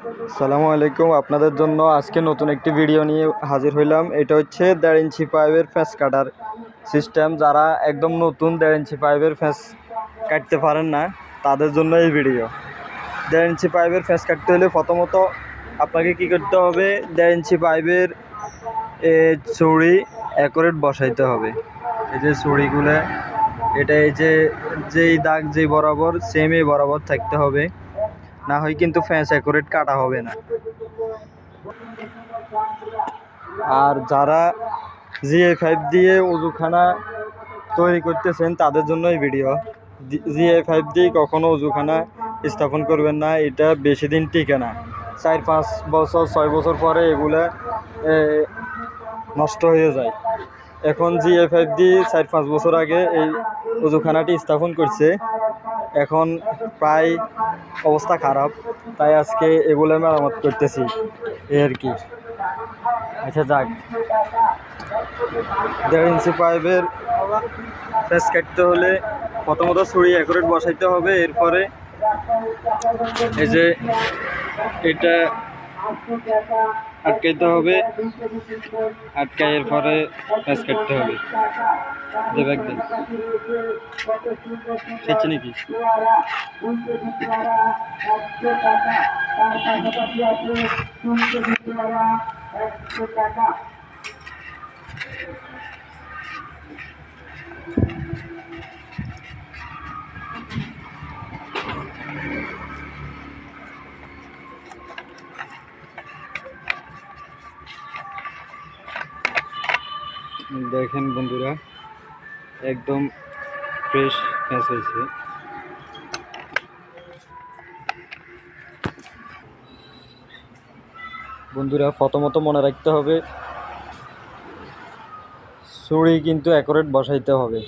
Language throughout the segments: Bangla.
আসসালামু আলাইকুম। আপনাদের জন্য আজকে নতুন একটি ভিডিও নিয়ে হাজির হইলাম। এটা হচ্ছে 1.5 ইঞ্চি পাইপের ফ্যাঁস কাটার সিস্টেম। যারা একদম নতুন 1.5 ইঞ্চি পাইপের ফ্যাঁস কাটতে পারেন না, তাদের জন্য এই ভিডিও। 1.5 ইঞ্চি পাইপের ফ্যাঁস কাটতে হলে প্রথমত আপনাকে কি করতে হবে, 1.5 ইঞ্চি পাইপের ছুরি অ্যাকুরেট বসাইতে হবে। এই যে ছুরিগুলো, এটা এই যে যেই দাগ যেই বরাবর সেম এই বরাবর থাকতে হবে, না হয় কিন্তু ফ্যাঁস অ্যাকুরেট কাটা হবে না। আর যারা GA5 দিয়ে উজুখানা তৈরি করতেছেন তাদের জন্য এই ভিডিও। GA5 দিয়ে কখনো উজুখানা স্থাপন করবেন না, এটা বেশি দিন টিকে না। 4-5 বছর 6 বছর পরে এগুলা নষ্ট হয়ে যায়। এখন GA5 দিয়ে 4-5 বছর আগে এই উজুখানাটি স্থাপন করছে, এখন প্রায় অবস্থা খারাপ, তাই আজকে এগুলো মেরামত করতেছি এই আর কি। আচ্ছা যাক, 1.5 ইঞ্চি পাইপের ফ্যাঁস কাটতে হলে প্রথমত ছুরি অ্যাকুরেট বসাইতে হবে। এরপরে এই যে এটা আটকাইতে হবে, আটকাই এরপরে ফ্যাঁস কাটতে হবে। দেখ খেয়েছে নাকি? দেখেন বন্ধুরা, একদম ফ্রেশ ফ্যাঁস হয়েছে। বন্ধুরা প্রথমত মনে রাখতে হবে, ছুরি কিন্তু অ্যাকুরেট বসাইতে হবে,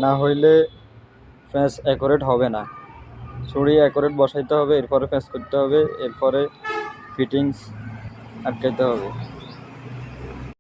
না হইলে ফ্যাঁস অ্যাকুরেট হবে না। ছুরি অ্যাকুরেট বসাইতে হবে, এরপরে ফ্যাঁস করতে হবে, এরপরে ফিটিংস আটকাইতে হবে।